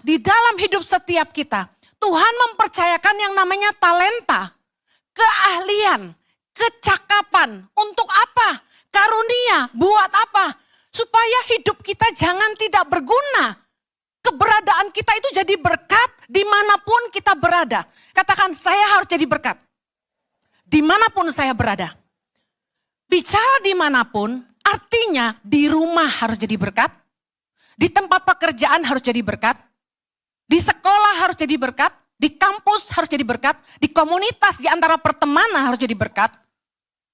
di dalam hidup setiap kita, Tuhan mempercayakan yang namanya talenta, keahlian, kecakapan. Untuk apa? Karunia, buat apa? Supaya hidup kita jangan tidak berguna. Keberadaan kita itu jadi berkat dimanapun kita berada. Katakan, saya harus jadi berkat. Dimanapun saya berada. Bicara dimanapun, artinya di rumah harus jadi berkat. Di tempat pekerjaan harus jadi berkat. Di sekolah harus jadi berkat. Di kampus harus jadi berkat. Di komunitas, di antara pertemanan harus jadi berkat.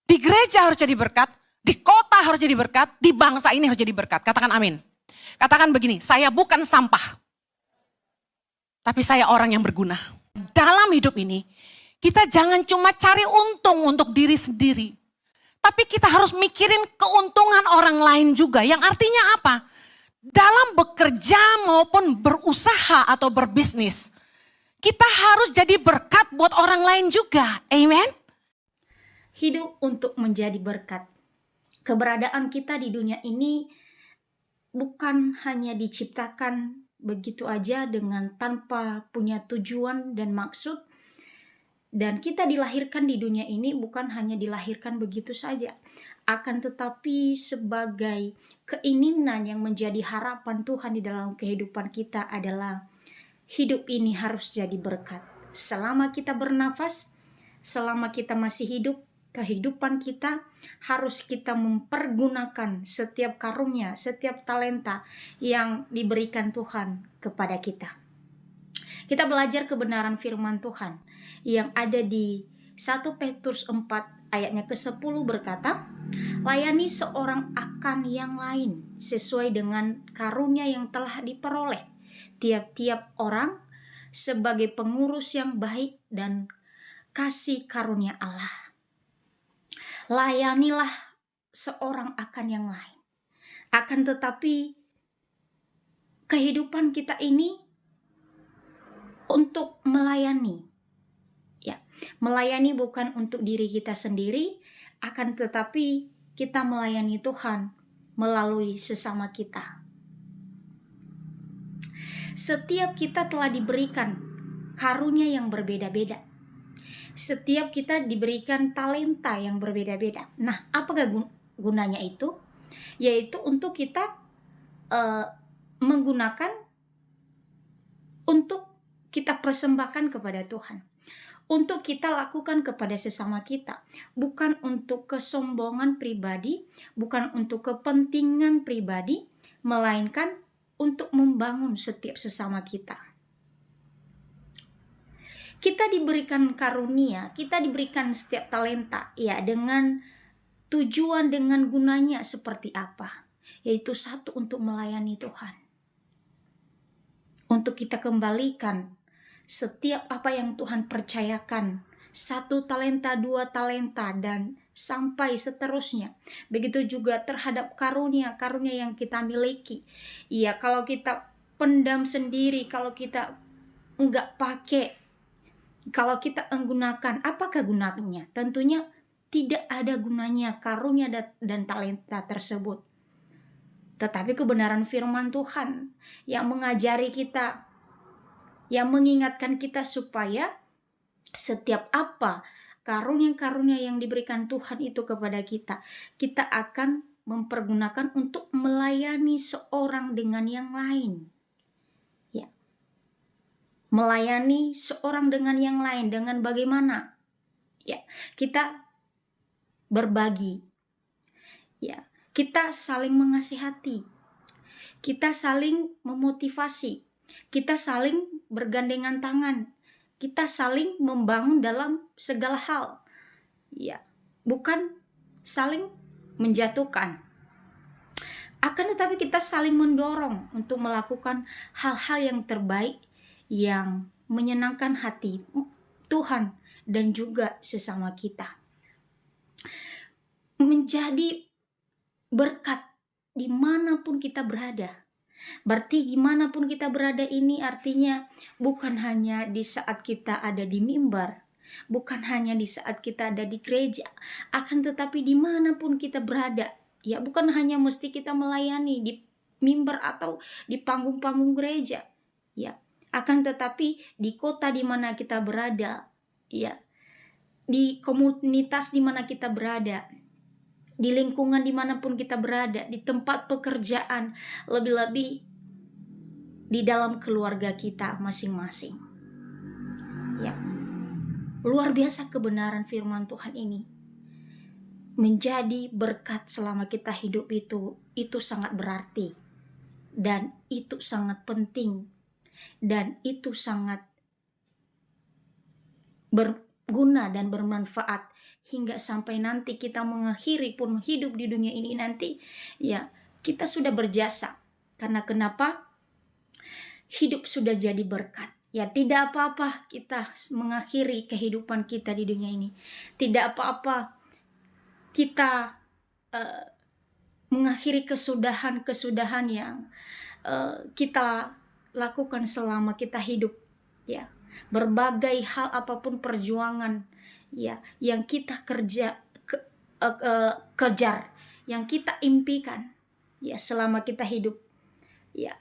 Di gereja harus jadi berkat. Di kota harus jadi berkat. Di bangsa ini harus jadi berkat. Katakan amin. Katakan begini, saya bukan sampah, tapi saya orang yang berguna. Dalam hidup ini, kita jangan cuma cari untung untuk diri sendiri, tapi kita harus mikirin keuntungan orang lain juga. Yang artinya apa? Dalam bekerja maupun berusaha atau berbisnis, kita harus jadi berkat buat orang lain juga. Amen? Hidup untuk menjadi berkat. Keberadaan kita di dunia ini bukan hanya diciptakan begitu aja dengan tanpa punya tujuan dan maksud. Dan kita dilahirkan di dunia ini bukan hanya dilahirkan begitu saja. Akan tetapi sebagai keinginan yang menjadi harapan Tuhan di dalam kehidupan kita adalah hidup ini harus jadi berkat. Selama kita bernafas, selama kita masih hidup, kehidupan kita harus kita mempergunakan setiap karunia, setiap talenta yang diberikan Tuhan kepada kita. Kita belajar kebenaran firman Tuhan yang ada di 1 Petrus 4 ayatnya ke-10 berkata, layani seorang akan yang lain sesuai dengan karunia yang telah diperoleh tiap-tiap orang sebagai pengurus yang baik dan kasih karunia Allah. Layanilah seorang akan yang lain. Akan tetapi kehidupan kita ini untuk melayani. Ya, melayani bukan untuk diri kita sendiri, akan tetapi kita melayani Tuhan melalui sesama kita. Setiap kita telah diberikan karunia yang berbeda-beda. Setiap kita diberikan talenta yang berbeda-beda. Nah, apakah gunanya itu? Yaitu untuk kita menggunakan untuk kita persembahkan kepada Tuhan. Untuk kita lakukan kepada sesama kita. Bukan untuk kesombongan pribadi, bukan untuk kepentingan pribadi, melainkan untuk membangun setiap sesama kita. Kita diberikan karunia, kita diberikan setiap talenta, ya dengan tujuan, dengan gunanya seperti apa? Yaitu satu, untuk melayani Tuhan. Untuk kita kembalikan setiap apa yang Tuhan percayakan. 1 talenta, 2 talenta, dan sampai seterusnya. Begitu juga terhadap karunia-karunia yang kita miliki. Ya, kalau kita pendam sendiri, kalau kita enggak pakai, kalau kita menggunakan, apakah gunanya? Tentunya tidak ada gunanya karunia dan talenta tersebut. Tetapi kebenaran firman Tuhan yang mengajari kita, yang mengingatkan kita supaya setiap apa karunia-karunia yang diberikan Tuhan itu kepada kita, kita akan mempergunakan untuk melayani seorang dengan yang lain. Melayani seorang dengan yang lain, dengan bagaimana? Ya, kita berbagi. Ya, kita saling mengasihati. Kita saling memotivasi. Kita saling bergandengan tangan. Kita saling membangun dalam segala hal. Ya, bukan saling menjatuhkan. Akan tetapi kita saling mendorong untuk melakukan hal-hal yang terbaik, yang menyenangkan hati Tuhan dan juga sesama kita. Menjadi berkat dimanapun kita berada. Berarti dimanapun kita berada ini artinya bukan hanya di saat kita ada di mimbar, bukan hanya di saat kita ada di gereja, akan tetapi dimanapun kita berada. Ya, bukan hanya mesti kita melayani di mimbar atau di panggung-panggung gereja. ya. Akan tetapi di kota di mana kita berada, ya, di komunitas di mana kita berada, di lingkungan dimanapun kita berada, di tempat pekerjaan, lebih-lebih di dalam keluarga kita masing-masing. Ya, luar biasa kebenaran firman Tuhan ini. Menjadi berkat selama kita hidup itu sangat berarti. Dan itu sangat penting. Dan itu sangat berguna dan bermanfaat. Hingga sampai nanti kita mengakhiri pun hidup di dunia ini nanti, ya, kita sudah berjasa. Karena kenapa? Hidup sudah jadi berkat. Ya, tidak apa-apa kita mengakhiri kehidupan kita di dunia ini. Tidak apa-apa kita mengakhiri kesudahan-kesudahan yang kita lakukan selama kita hidup, ya. Berbagai hal apapun perjuangan, ya, yang kita kejar, yang kita impikan, ya, selama kita hidup, ya.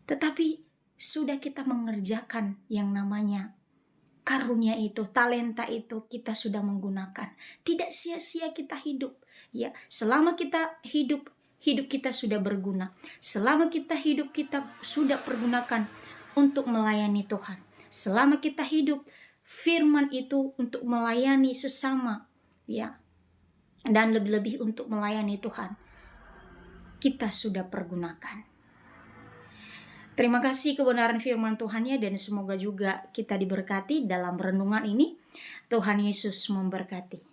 Tetapi sudah kita mengerjakan yang namanya karunia itu, talenta itu kita sudah menggunakan. Tidak sia-sia kita hidup. Ya, selama kita hidup kita sudah berguna. Selama kita hidup kita sudah pergunakan untuk melayani Tuhan. Selama kita hidup, firman itu untuk melayani sesama, ya. Dan lebih-lebih untuk melayani Tuhan. Kita sudah pergunakan. Terima kasih kebenaran firman Tuhan-Nya, dan semoga juga kita diberkati dalam renungan ini. Tuhan Yesus memberkati.